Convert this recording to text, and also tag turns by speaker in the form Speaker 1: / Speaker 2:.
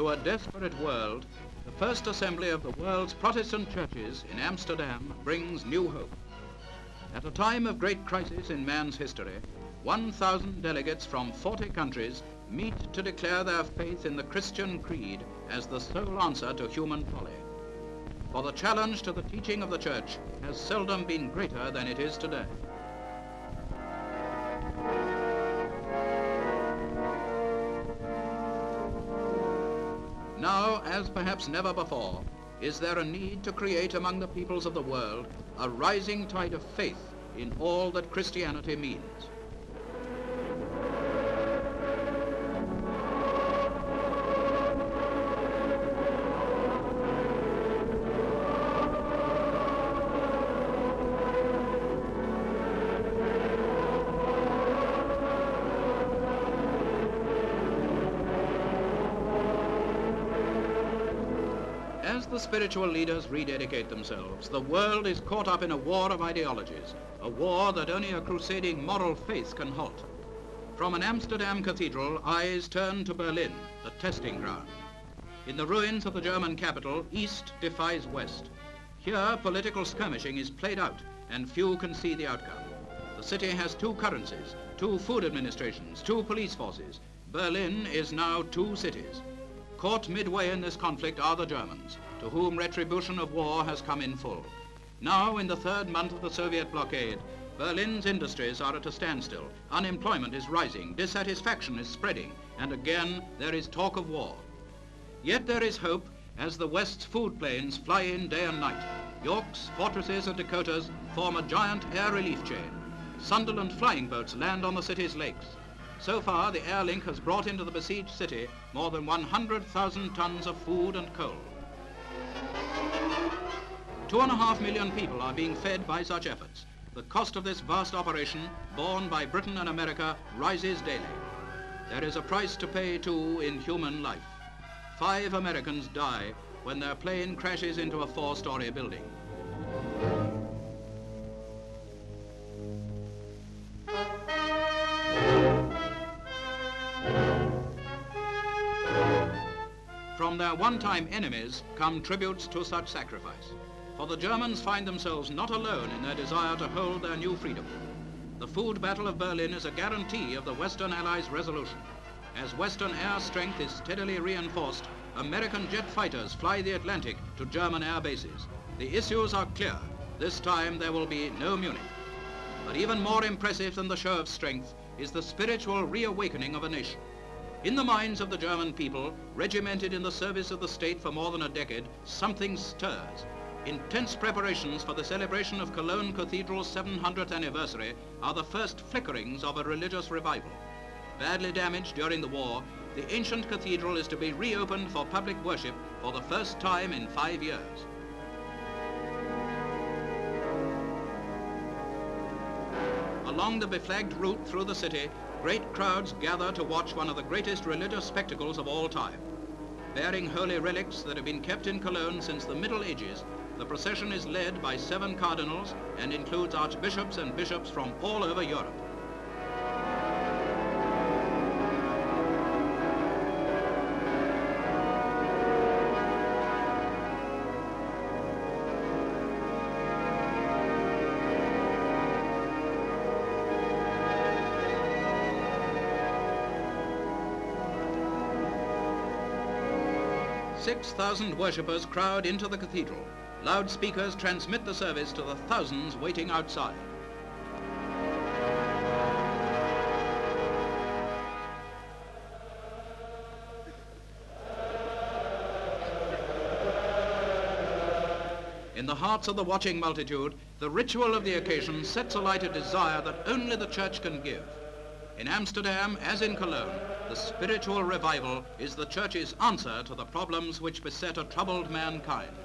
Speaker 1: To a desperate world, the first assembly of the world's Protestant churches in Amsterdam brings new hope. At a time of great crisis in man's history, 1,000 delegates from 40 countries meet to declare their faith in the Christian creed as the sole answer to human folly. For the challenge to the teaching of the church has seldom been greater than it is today. Now, as perhaps never before, is there a need to create among the peoples of the world a rising tide of faith in all that Christianity means. As the spiritual leaders rededicate themselves, the world is caught up in a war of ideologies, a war that only a crusading moral faith can halt. From an Amsterdam cathedral, eyes turn to Berlin, the testing ground. In the ruins of the German capital, East defies West. Here, political skirmishing is played out, and few can see the outcome. The city has two currencies, two food administrations, two police forces. Berlin is now two cities. Caught midway in this conflict are the Germans, to whom retribution of war has come in full. Now, in the third month of the Soviet blockade, Berlin's industries are at a standstill. Unemployment is rising, dissatisfaction is spreading, and again there is talk of war. Yet there is hope as the West's food planes fly in day and night. Yorks, fortresses, and Dakotas form a giant air relief chain. Sunderland flying boats land on the city's lakes. So far, the air link has brought into the besieged city more than 100,000 tons of food and coal. 2.5 million people are being fed by such efforts. The cost of this vast operation, borne by Britain and America, rises daily. There is a price to pay, too, in human life. 5 Americans die when their plane crashes into a 4-story building. From their one-time enemies come tributes to such sacrifice. For the Germans find themselves not alone in their desire to hold their new freedom. The food battle of Berlin is a guarantee of the Western Allies' resolution. As Western air strength is steadily reinforced, American jet fighters fly the Atlantic to German air bases. The issues are clear. This time there will be no Munich. But even more impressive than the show of strength is the spiritual reawakening of a nation. In the minds of the German people, regimented in the service of the state for more than a decade, something stirs. Intense preparations for the celebration of Cologne Cathedral's 700th anniversary are the first flickerings of a religious revival. Badly damaged during the war, the ancient cathedral is to be reopened for public worship for the first time in 5 years. Along the beflagged route through the city, great crowds gather to watch one of the greatest religious spectacles of all time. Bearing holy relics that have been kept in Cologne since the Middle Ages, the procession is led by 7 cardinals and includes archbishops and bishops from all over Europe. "6,000 worshippers crowd into the cathedral. Loudspeakers transmit the service to the thousands waiting outside. In the hearts of the watching multitude, the ritual of the occasion sets alight a desire that only the church can give. In Amsterdam, as in Cologne, the spiritual revival is the church's answer to the problems which beset a troubled mankind.